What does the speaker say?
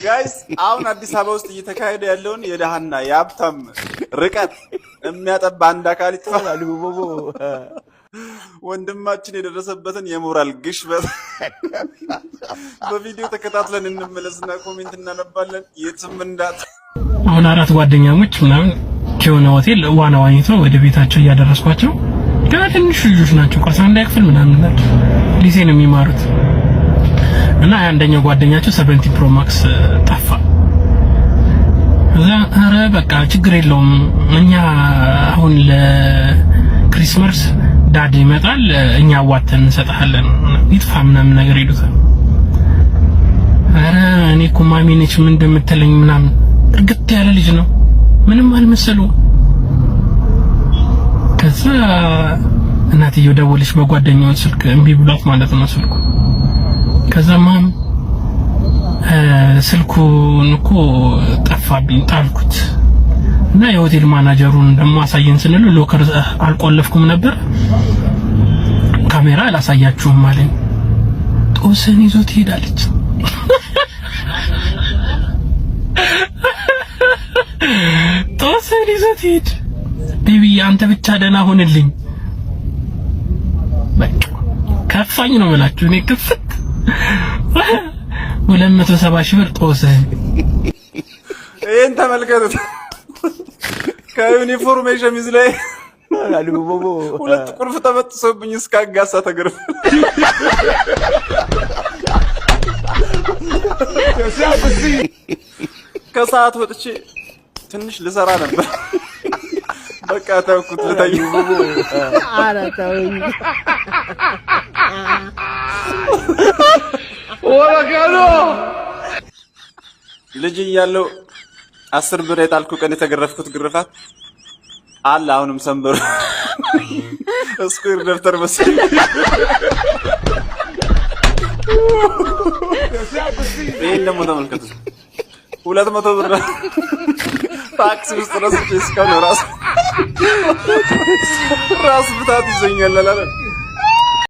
ጋይስ አሁን አዲስ አበባ ውስጥ እየተካሄደ ያለውን የደሃና የሀብታም ርቀት የሚያጠባ አንድ አካል ይተፋል። ወንድማችን የደረሰበትን የሞራል ግሽበት በቪዲዮ ተከታትለን እንመለስና ኮሜንት እናነባለን። የትም እንዳት አሁን አራት ጓደኛሞች ምናምን ከሆነ ሆቴል ዋና ዋኝተው ወደ ቤታቸው እያደረስኳቸው ገና ትንሽ ልጆች ናቸው። ኳስ አንድ ያክፍል ምናምን ናቸው። ሊሴ ነው የሚማሩት እና አንደኛው ጓደኛቸው 70 ፕሮ ማክስ ጠፋ። እዛ አረ በቃ ችግር የለውም እኛ አሁን ለክሪስማስ ዳድ ይመጣል እኛ ዋተን እንሰጣለን ይጥፋ ምናምን ነገር ይሉታል። አረ እኔ እኮ ማሚ ነች ምን እንደምትለኝ ምናምን እርግጥ ያለ ልጅ ነው ምንም አልመሰለውም። ከዛ እናትየው ደወለች በጓደኛው ስልክ እምቢ ብሏት ማለት ነው ስልኩ። ከዛ ማም ስልኩን እኮ ጠፋብኝ ጣልኩት እና የሆቴል ማናጀሩን ደግሞ አሳየን ስንል ሎከር አልቆለፍኩም ነበር ካሜራ አላሳያችሁም አለኝ። ጦስን ይዞት ሄዳለች። ጦስን ይዞት ሄድ ቤቢ አንተ ብቻ ደህና ሆንልኝ። በቃ ከፋኝ ነው ብላችሁ እኔ ክፍት 270 ሺህ ብር ጦስ። ይሄን ተመልከቱት። ከዩኒፎርም ሸሚዝ ላይ ሁለት ቁልፍ ተበጥሶብኝ እስካጋሳ ተገርፍ። ከሰዓት ወጥቼ ትንሽ ልሰራ ነበር። በቃ ተውኩት ልተኝ። ኧረ ተውኝ። ወራካሎ ልጅ እያለሁ 10 ብር የጣልኩ ቀን የተገረፍኩት ግርፋት አለ አሁንም ሰንበሩ እስኩር ደፍተር መሰለኝ። ይሄን ደግሞ ተመልከቱ። 200 ብር ታክሲ ውስጥ ረስቼ እስካሁን ራስ ብታት ይዘኛል አላለም።